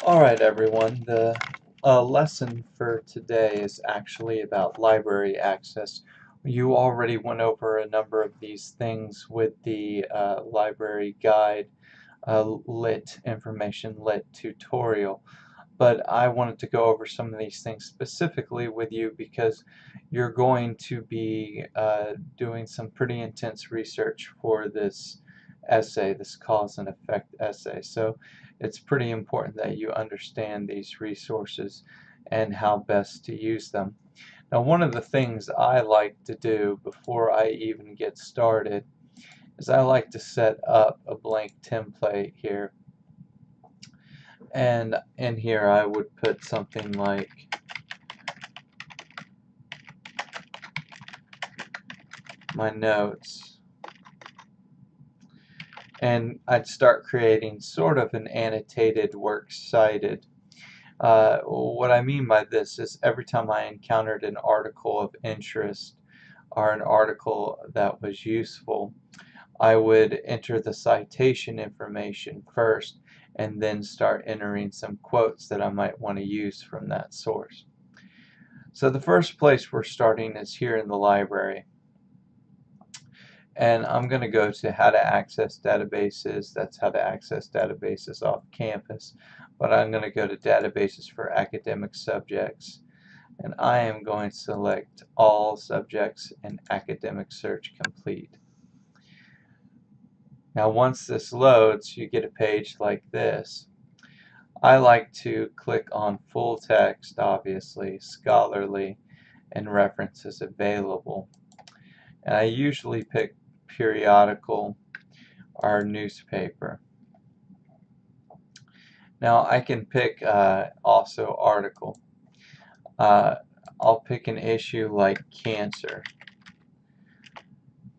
Alright everyone, the lesson for today is actually about library access. You already went over a number of these things with the library guide information lit tutorial, but I wanted to go over some of these things specifically with you because you're going to be doing some pretty intense research for this essay, this cause and effect essay. So it's pretty important that you understand these resources and how best to use them. Now, one of the things I like to do before I even get started is I like to set up a blank template here. And in here I would put something like my notes, and I'd start creating sort of an annotated works cited. What I mean by this is every time I encountered an article of interest or an article that was useful, I would enter the citation information first and then start entering some quotes that I might want to use from that source. So the first place we're starting is here in the library. And I'm going to go to how to access databases. That's how to access databases off campus. But I'm going to go to databases for academic subjects. And I am going to select all subjects and academic search complete. Now once this loads, you get a page like this. I like to click on full text, obviously, scholarly, and references available. And I usually pick periodical or newspaper. Now I can pick also article. I'll pick an issue like cancer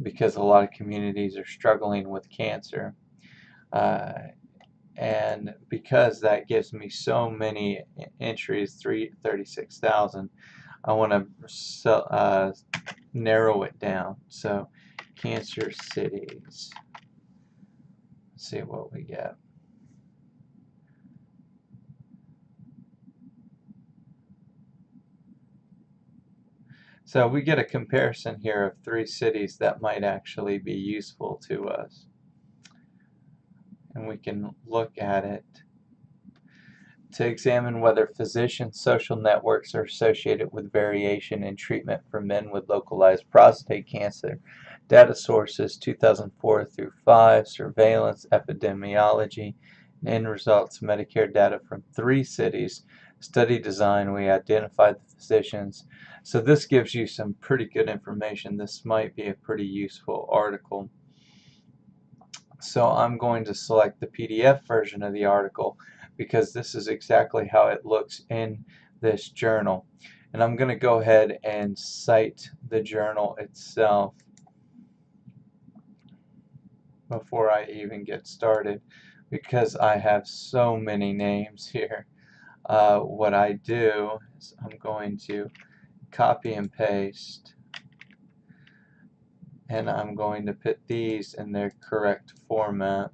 because a lot of communities are struggling with cancer. And because that gives me so many entries, 36,000, I want to narrow it down. So cancer cities. Let's see what we get. So we get a comparison here of 3 cities that might actually be useful to us. And we can look at it to examine whether physician social networks are associated with variation in treatment for men with localized prostate cancer. Data sources 2004 through 5, surveillance, epidemiology, and end results Medicare data from 3 cities. Study design, we identified the physicians. So this gives you some pretty good information. This might be a pretty useful article. So I'm going to select the PDF version of the article because this is exactly how it looks in this journal. And I'm going to go ahead and cite the journal itself before I even get started because I have so many names here. What I do is I'm going to copy and paste, and I'm going to put these in their correct format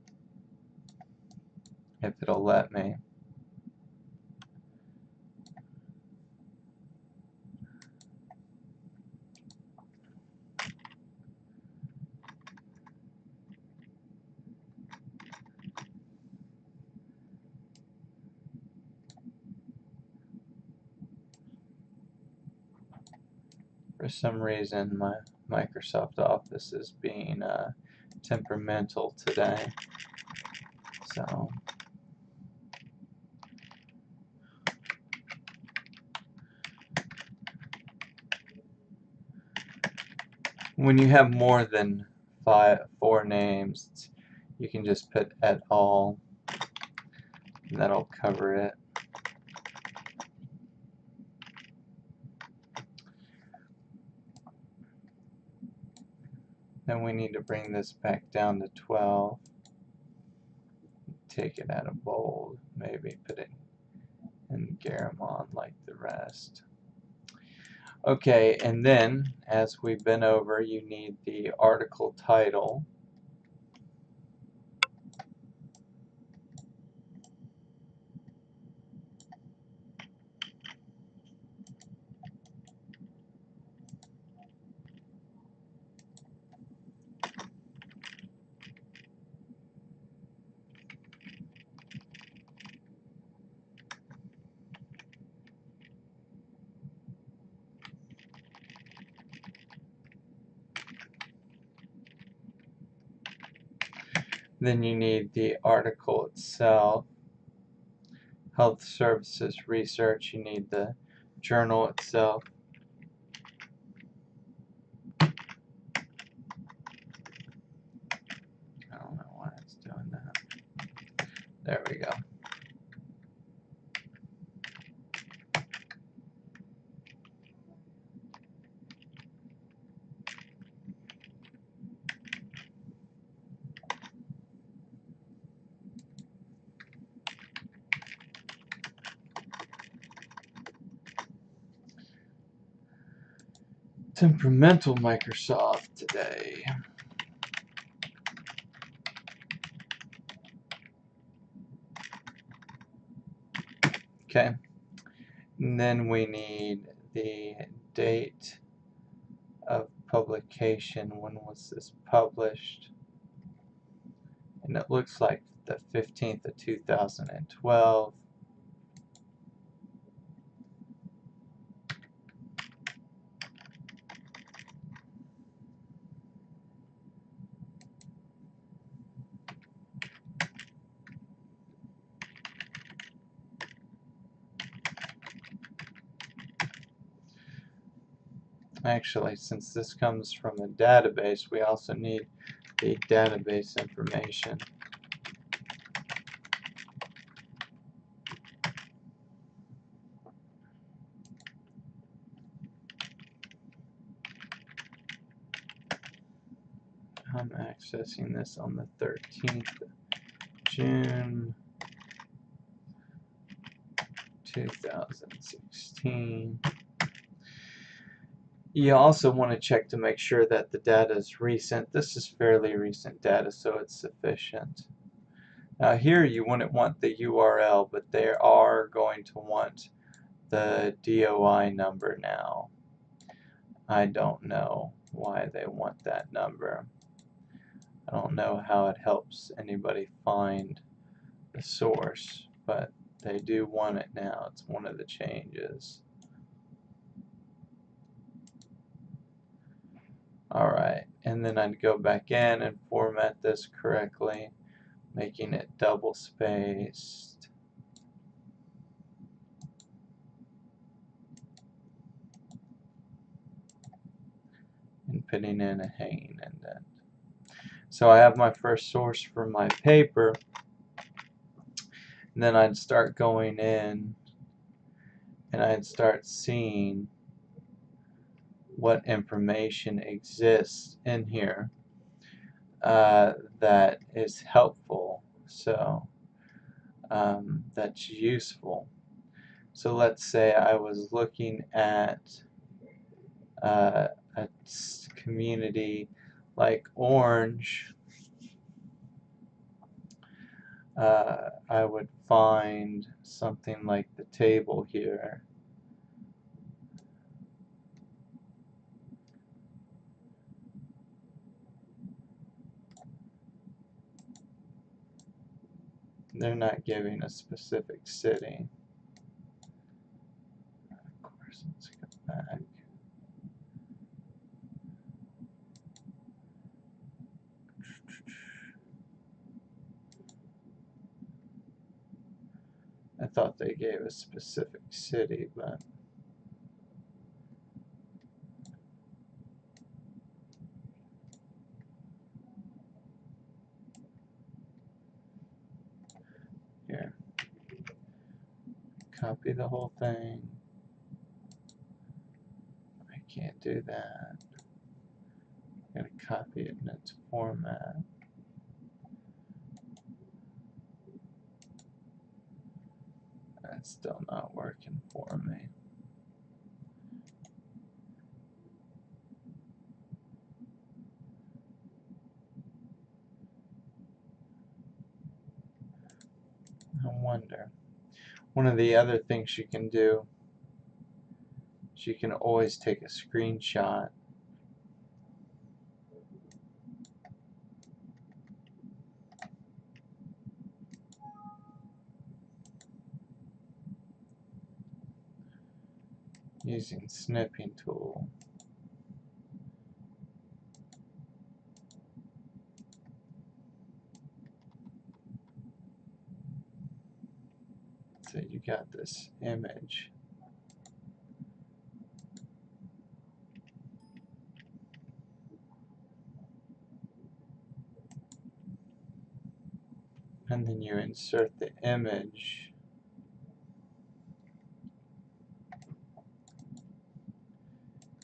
if it'll let me. For some reason, my Microsoft Office is being temperamental today. So, when you have more than 4 names, you can just put et al. And that'll cover it. Then we need to bring this back down to 12. Take it out of bold, maybe put it in Garamond like the rest. Okay, and then as we've been over, you need the article title. Then you need the article itself, health services research, you need the journal itself. I don't know why it's doing that. There we go. Temperamental Microsoft today. Okay, and then we need the date of publication. When was this published? And it looks like the 15th of 2012. Actually, since this comes from a database, we also need the database information. I'm accessing this on the 13th of June 2016. You also want to check to make sure that the data is recent. This is fairly recent data, so it's sufficient. Now here you wouldn't want the URL, but they are going to want the DOI number now. I don't know why they want that number. I don't know how it helps anybody find the source, but they do want it now. It's one of the changes. Alright, and then I'd go back in and format this correctly, making it double spaced. And putting in a hanging indent. So I have my first source for my paper, and then I'd start going in and I'd start seeing what information exists in here that is helpful, so that's useful. So let's say I was looking at a community like Orange. I would find something like the table here. They're not giving a specific city. Of course, let's go back. I thought they gave a specific city, but here. Copy the whole thing. I can't do that. I'm going to copy it in its format. That's still not working for me. I wonder. One of the other things you can do is you can always take a screenshot . Using snipping tool. So you got this image. And then you insert the image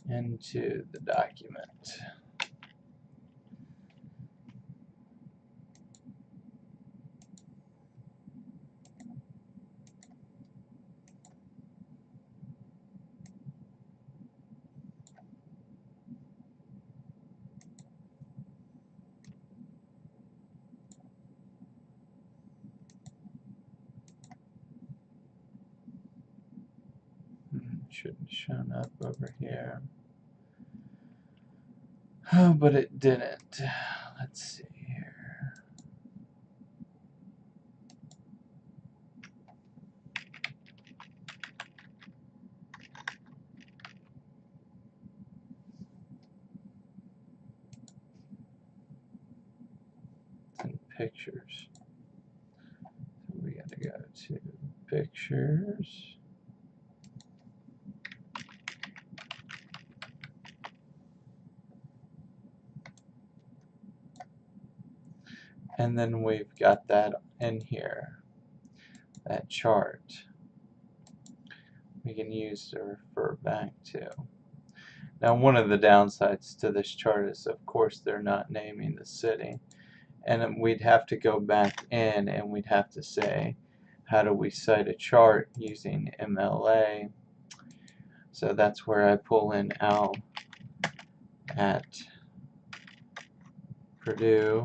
into the document. Shouldn't have shown up over here. Oh, but it didn't. Let's see here. It's in pictures. So we got to go to pictures. And then we've got that in here, that chart we can use to refer back to. Now, one of the downsides to this chart is, of course, they're not naming the city. And we'd have to go back in and we'd have to say, how do we cite a chart using MLA? So that's where I pull in Al at Purdue.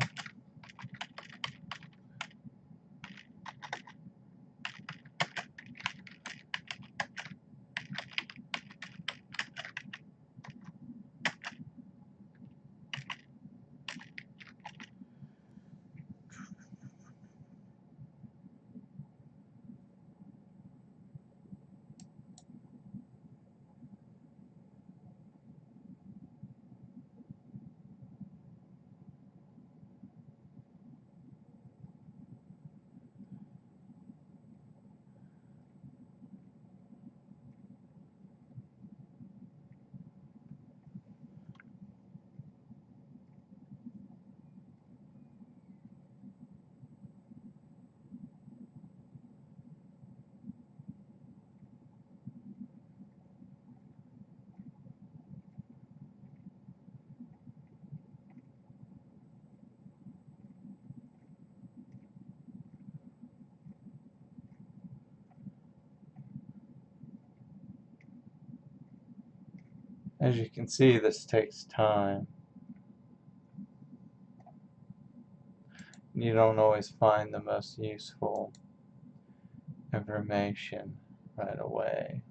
As you can see, this takes time. You don't always find the most useful information right away.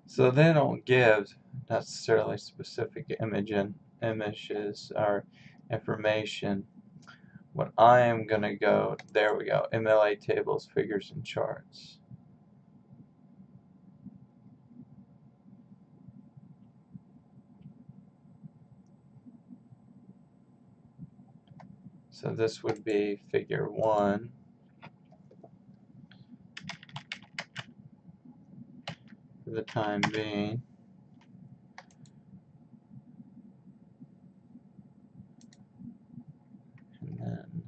So they don't give necessarily specific images or information. What I am going to go, there we go, MLA tables, figures, and charts. So this would be figure 1 for the time being. And then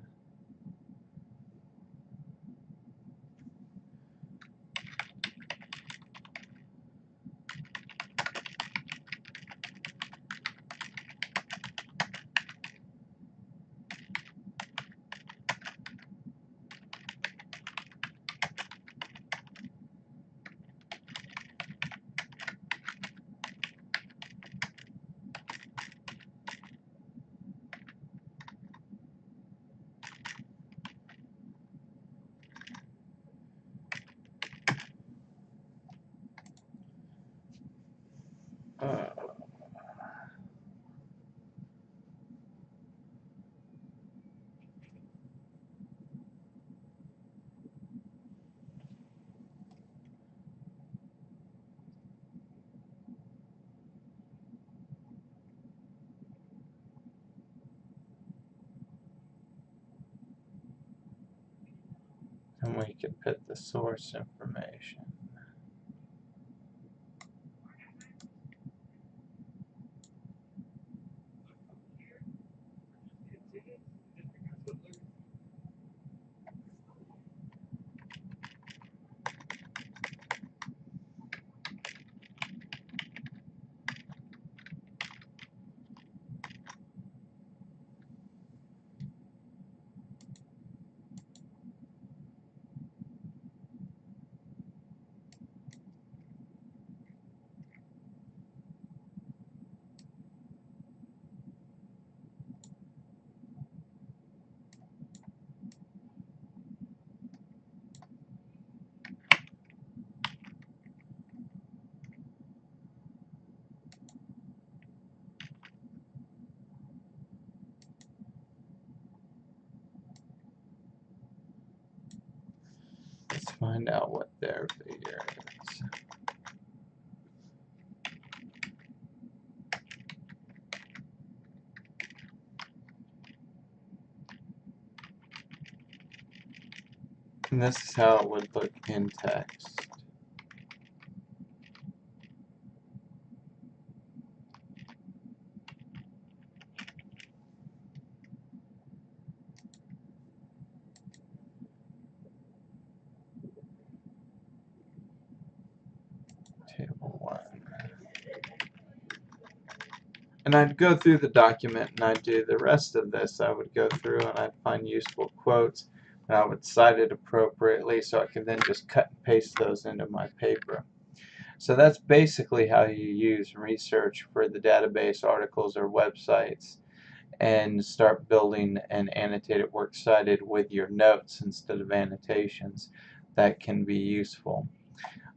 And we can put the source information. Let's find out what their figure is. And this is how it would look in text. Table 1. And I'd go through the document and I'd do the rest of this. I would go through and I'd find useful quotes and I would cite it appropriately so I could then just cut and paste those into my paper. So that's basically how you use research for the database, articles, or websites, and start building an annotated works cited with your notes instead of annotations. That can be useful.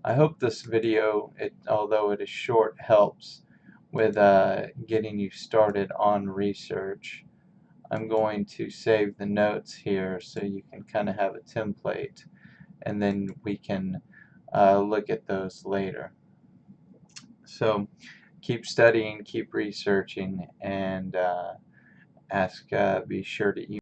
I hope this video, although it is short, helps with getting you started on research. I'm going to save the notes here so you can kind of have a template, and then we can look at those later. So keep studying, keep researching, and be sure to email